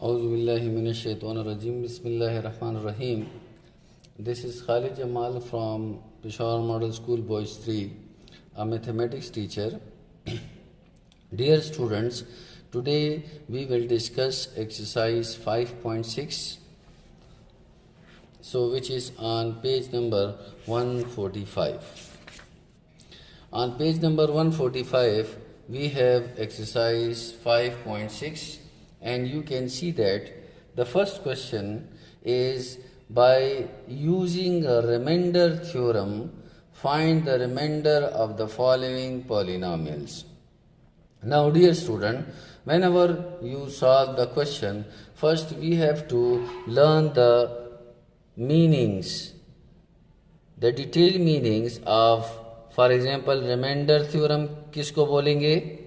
Auzubillahiminash-shaytanir-rajim. Bismillahir-Rahmanir-Rahim. This is Khalid Jamal from Peshawar Model School Boys 3, a mathematics teacher. Dear students, today we will discuss exercise 5.6, which is on page number 145. On page number 145, we have exercise 5.6, and you can see that the first question is, by using a remainder theorem, find the remainder of the following polynomials. Now, dear student, whenever you solve the question, first we have to learn the meanings, the detailed meanings of, for example, remainder theorem किसको बोलेंगे,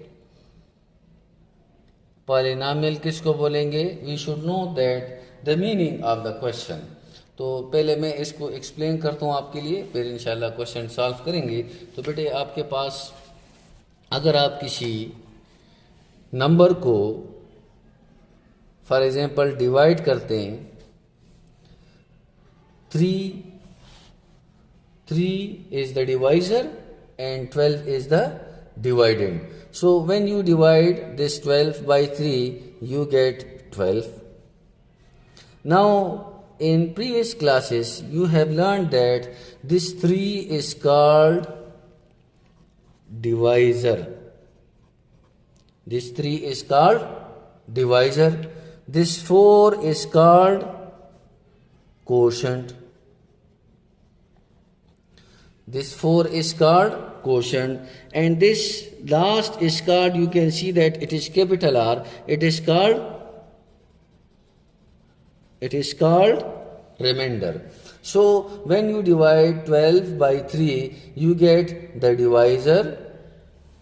polynomial किसको बोलेंगे. We should know that the meaning of the question. तो पहले मैं इसको explain करता हूँ आपके लिए, फिर इंशाल्लाह क्वेश्चन सॉल्व करेंगे. तो बेटे, आपके पास अगर आप किसी नंबर को फॉर एग्जांपल डिवाइड करते हैं, 3 is the divisor and 12 is the dividend. So when you divide this 12 by 3, you get 12. Now, in previous classes, you have learned that this 3 is called divisor. This 3 is called divisor. This 4 is called quotient. This 4 is called quotient, and this last is called, you can see that it is capital R, it is called remainder. So when you divide 12 by 3, you get the divisor,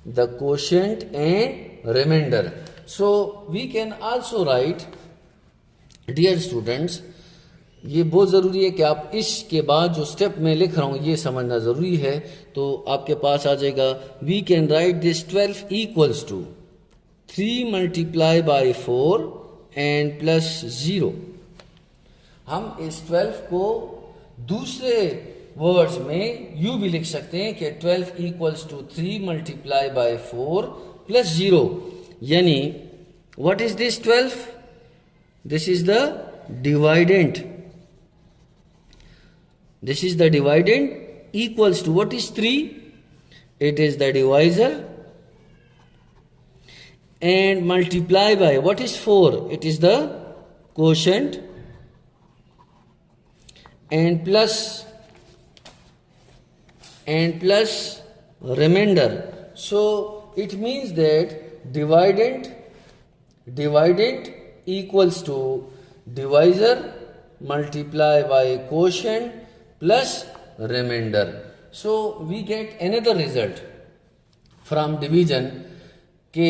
the quotient and remainder. So we can also write, dear students, ये बहुत ज़रूरी है कि आप इसके बाद जो step मैं लिख रहा हूँ ये समझना ज़रूरी है. तो आपके पास आ जाएगा, we can write this 12 equals to 3 multiply by 4 and plus 0. हम इस 12 को दूसरे वर्ड्स में यूँ भी लिख सकते हैं कि 12 equals to 3 multiply by 4 plus 0. यानी what is this 12? This is the dividend. This is the dividend equals to, what is 3? It is the divisor, and multiply by, what is 4? It is the quotient, and plus remainder. So it means that dividend equals to divisor multiply by quotient plus remainder. So we get another result from division कि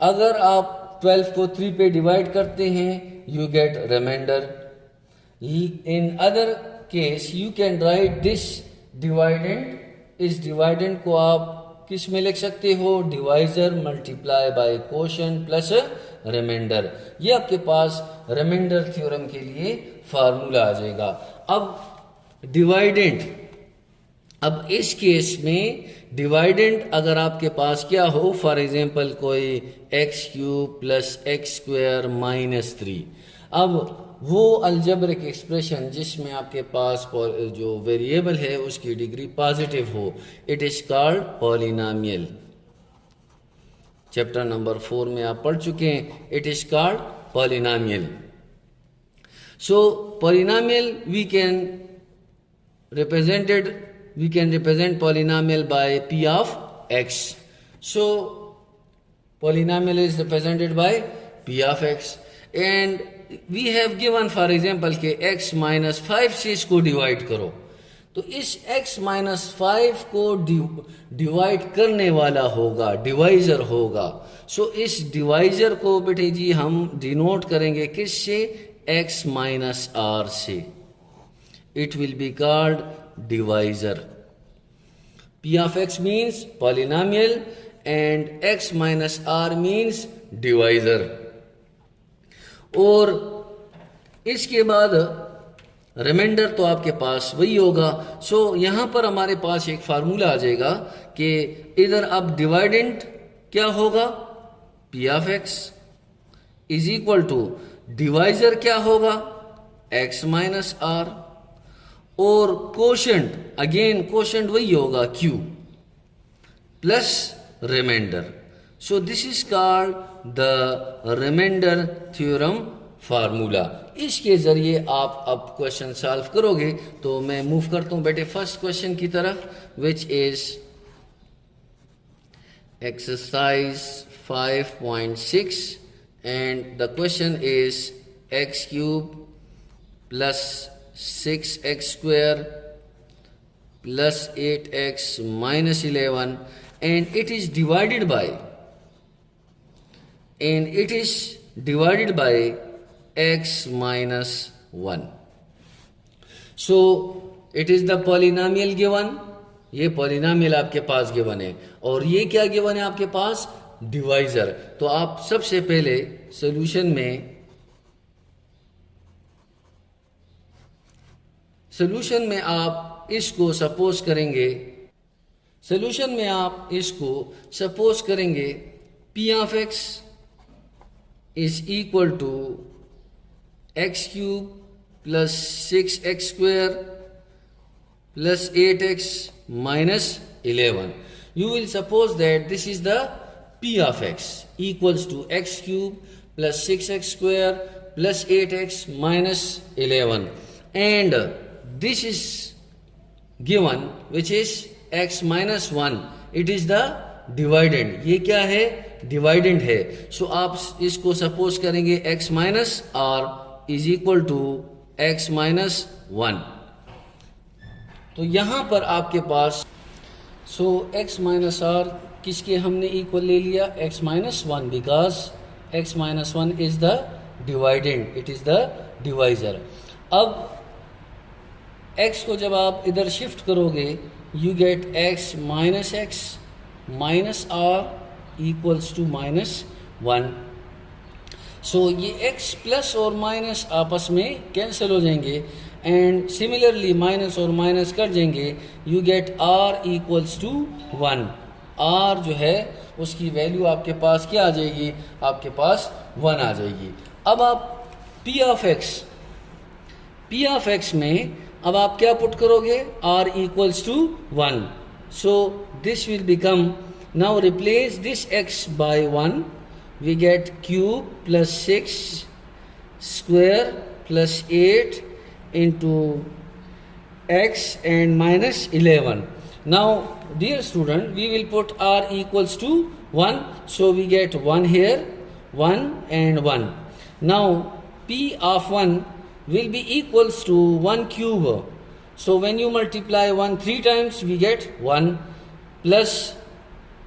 अगर आप 12 को 3 पे divide करते हैं, you get remainder. In other case, you can write this dividend. इस dividend को आप किस में लिख सकते हो? Divisor multiply by quotient plus remainder. ये आपके पास रिमाइंडर थ्योरम के लिए फार्मूला आ जाएगा. अब डिवाइडेंट, अब इस केस में डिवाइडेंट अगर आपके पास क्या हो, फॉर एग्जांपल कोई x³ प्लस x² माइनस 3, अब वो अलजेब्रिक एक्सप्रेशन जिसमें आपके पास जो वेरिएबल है उसकी डिग्री पॉजिटिव हो, it is called polynomial. Chapter number 4 में आप पढ़ चुके हैं, it is called polynomial. So polynomial we can represent polynomial by p of x. So polynomial is represented by p of x, and we have given for example कि x minus 5 से इसको divide करो. तो इस x minus 5 को divide करने वाला होगा, डिवाइजर होगा. सो इस डिवाइजर को बेटे जी हम डिनोट करेंगे किससे? x minus r से. It will be called divisor. P of x means polynomial and x minus r means divisor. और इसके बाद रिमाइंडर तो आपके पास वही होगा। सो यहाँ पर हमारे पास एक फार्मूला आ जाएगा कि इधर अब डिवाइडेंट क्या होगा, p of x is equal to divisor क्या होगा, एक्स माइनस आर, और कोशेंट अगेन कोशेंट वही होगा q plus remainder. So this is called the remainder theorem formula. इसके जरिए आप अब क्वेश्चन सॉल्व करोगे। तो मैं मूव करता हूं बेटे फर्स्ट क्वेश्चन की तरफ, which is exercise 5.6 and the question is x cube plus 6x square plus 8x minus 11 and it is divided by x minus 1. So it is the polynomial given. ये polynomial आपके पास given है और ये क्या given है आपके पास, divisor. तो आप सबसे पहले सॉल्यूशन में आप इसको सपोज करेंगे p of x is equal to x cube plus 6x square plus 8x minus 11. You will suppose that this is the p of x equals to x cube plus 6x square plus 8x minus 11 and this is given which is x minus 1. It is the dividend. ये क्या है, dividend है। सो आप इसको suppose करेंगे x minus r is equal to x minus 1। तो यहां पर आपके पास x माइनस r किसके हमने इक्वल ले लिया, x minus 1, because x minus 1 is the dividend, it is the divisor. अब x को जब आप इधर शिफ्ट करोगे you get x minus r equals to minus 1। So ये x प्लस और माइनस आपस में कैंसिल हो जाएंगे एंड सिमिलरली माइनस और माइनस कर देंगे, you get r equals to 1। r जो है उसकी वैल्यू आपके पास क्या आ जाएगी, आपके पास 1 आ जाएगी। अब आप p ऑफ x में अब आप क्या पुट करोगे, r equals to 1। So this will become, now replace this x by 1, we get cube plus 6 square plus 8 into x and minus 11। Now dear student we will put r equals to 1, so we get 1 here, 1 and 1. Now p of 1 will be equals to 1 cube. So when you multiply 1 3 times we get 1 plus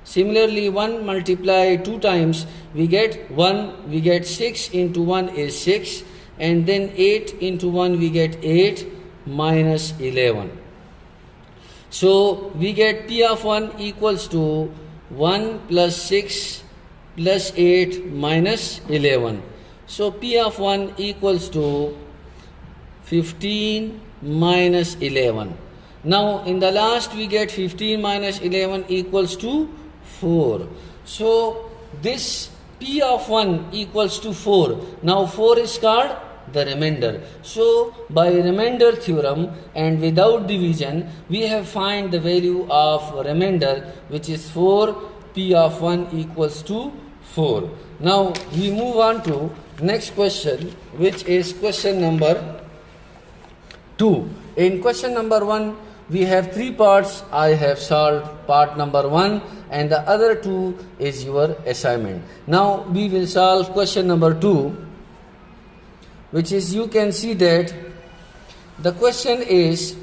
similarly 1 multiply 2 times we get 1, we get 6 into 1 is 6 and then 8 into 1 we get 8 minus 11. So we get p of 1 equals to 1 plus 6 plus 8 minus 11. So p of 1 equals to 15 minus 11. Now in the last we get 15 minus 11 equals to 4. So this p of 1 equals to 4. Now 4 is called the remainder. So by remainder theorem and without division we have find the value of remainder which is 4, p of 1 equals to 4. Now we move on to next question which is question number 2. In question number 1 we have 3 parts. I have solved part number 1 and the other 2 is your assignment. Now we will solve question number 2, which is, you can see that the question is,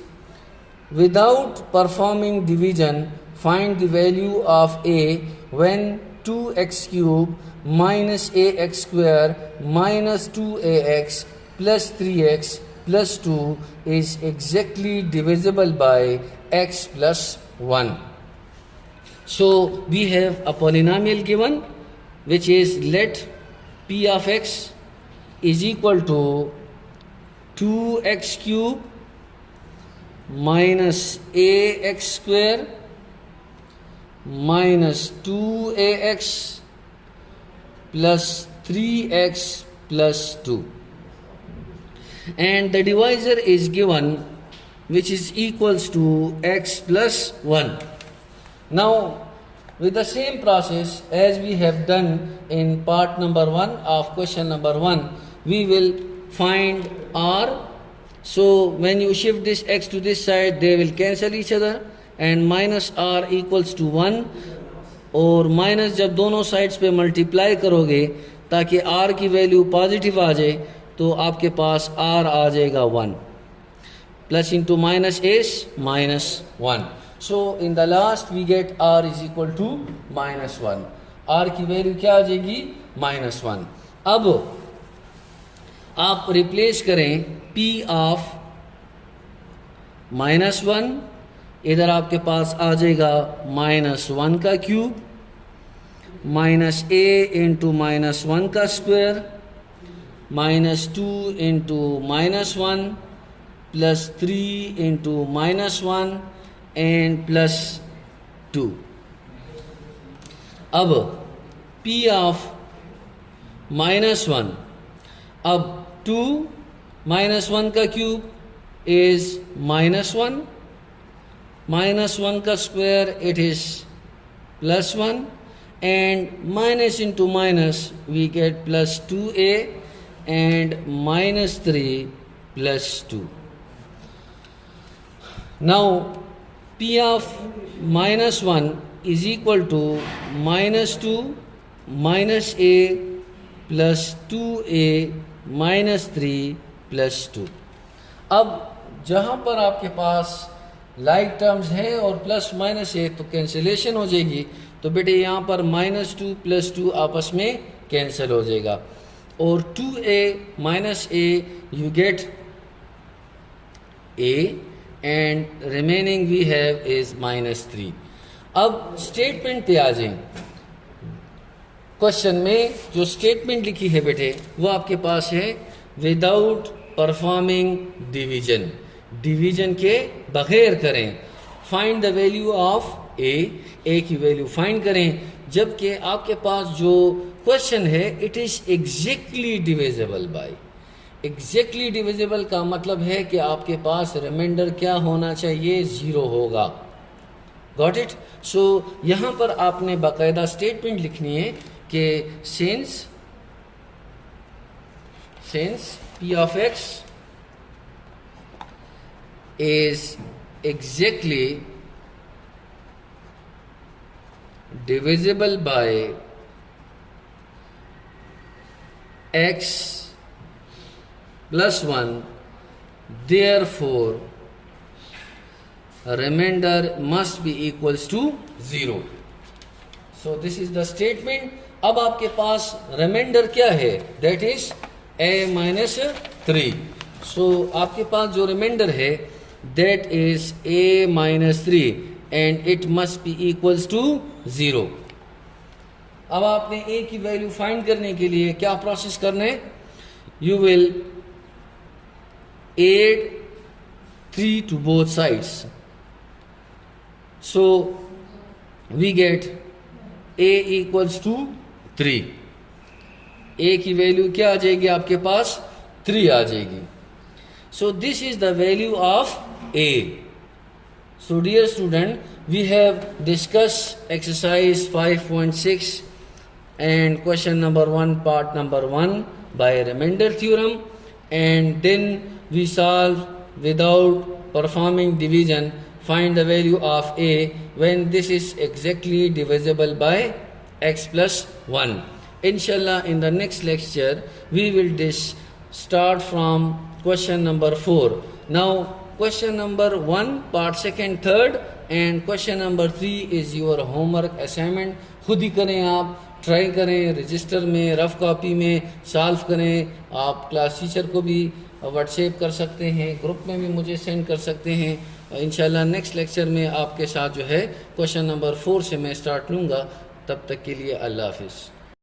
without performing division find the value of a when 2x cube minus ax square minus 2ax plus 3x plus 2 is exactly divisible by x plus 1. So we have a polynomial given which is, let p of x is equal to 2x cube minus ax square minus 2ax plus 3x plus 2, and the divisor is given, which is equals to x plus 1. Now with the same process as we have done in part number 1 of question number 1, we will find r. So when you shift this x to this side, they will cancel each other, and minus r equals to 1, और minus जब दोनों sides पे multiply करोगे ताकि r की value positive आ जाए, तो आपके पास r आ जाएगा 1, plus into minus is minus 1. So in the last we get r is equal to minus 1. r की वैल्यू क्या आ जाएगी? माइनस 1. अब आप रिप्लेस करें p ऑफ माइनस 1, इधर आपके पास आ जाएगा माइनस 1 का cube minus a into minus 1 का square minus 2 into minus 1 plus 3 into minus 1 and plus 2. अब p ऑफ माइनस 1, अब 2 माइनस 1 का क्यूब इज माइनस 1, माइनस 1 का square it is plus 1, and minus into minus we get plus 2a and minus 3 plus 2. Now p of minus 1 is equal to minus 2 minus a plus 2a minus 3 plus 2. अब जहाँ पर आपके पास like terms हैं और plus minus है तो cancellation हो जाएगी, तो बेटे यहाँ पर माइनस 2 प्लस 2 आपस में कैंसिल हो जाएगा, और 2a minus a you get a and remaining we have is minus 3. अब स्टेटमेंट पे आ जाएं. क्वेश्चन में जो स्टेटमेंट लिखी है बेटे वो आपके पास है विदाउट परफॉर्मिंग डिवीजन, डिवीजन के बगैर करें. फाइंड द वैल्यू ऑफ ए की वैल्यू फाइंड करें, जबकि आपके पास जो क्वेश्चन है it is exactly divisible by. Exactly divisible का मतलब है कि आपके पास रिमाइंडर क्या होना चाहिए? 0 होगा. Got it? सो यहाँ पर आपने बाकायदा स्टेटमेंट लिखनी है कि since p of x is exactly divisible by x plus 1, therefore remainder must be equals to 0. So this is the statement. अब आपके पास रिमाइंडर क्या है? That is a minus 3. So आपके पास जो रिमाइंडर है that is a minus 3 and it must be equals to 0. अब आपने a की वैल्यू फाइंड करने के लिए क्या प्रोसेस करना है? You will add 3 to both sides. So we get a equals to 3. a की वैल्यू क्या आ जाएगी आपके पास? 3 आ जाएगी. So this is the value of a. So dear student, we have discussed exercise 5.6 and question number 1 part number 1 by remainder theorem, and then we solve without performing division. Find the value of a when this is exactly divisible by x plus 1. Inshallah, in the next lecture we will start from question number 4. Now question number 1 part 2nd 3rd and question number 3 is your homework assignment. खुद ही करें, आप try करें, register में rough copy में solve करें. आप class teacher को भी व्हाट्सएप कर सकते हैं, ग्रुप में भी मुझे सेंड कर सकते हैं. इंशाल्लाह नेक्स्ट लेक्चर में आपके साथ जो है क्वेश्चन नंबर 4 से मैं स्टार्ट लूँगा. तब तक के लिए अल्लाह हाफिज़.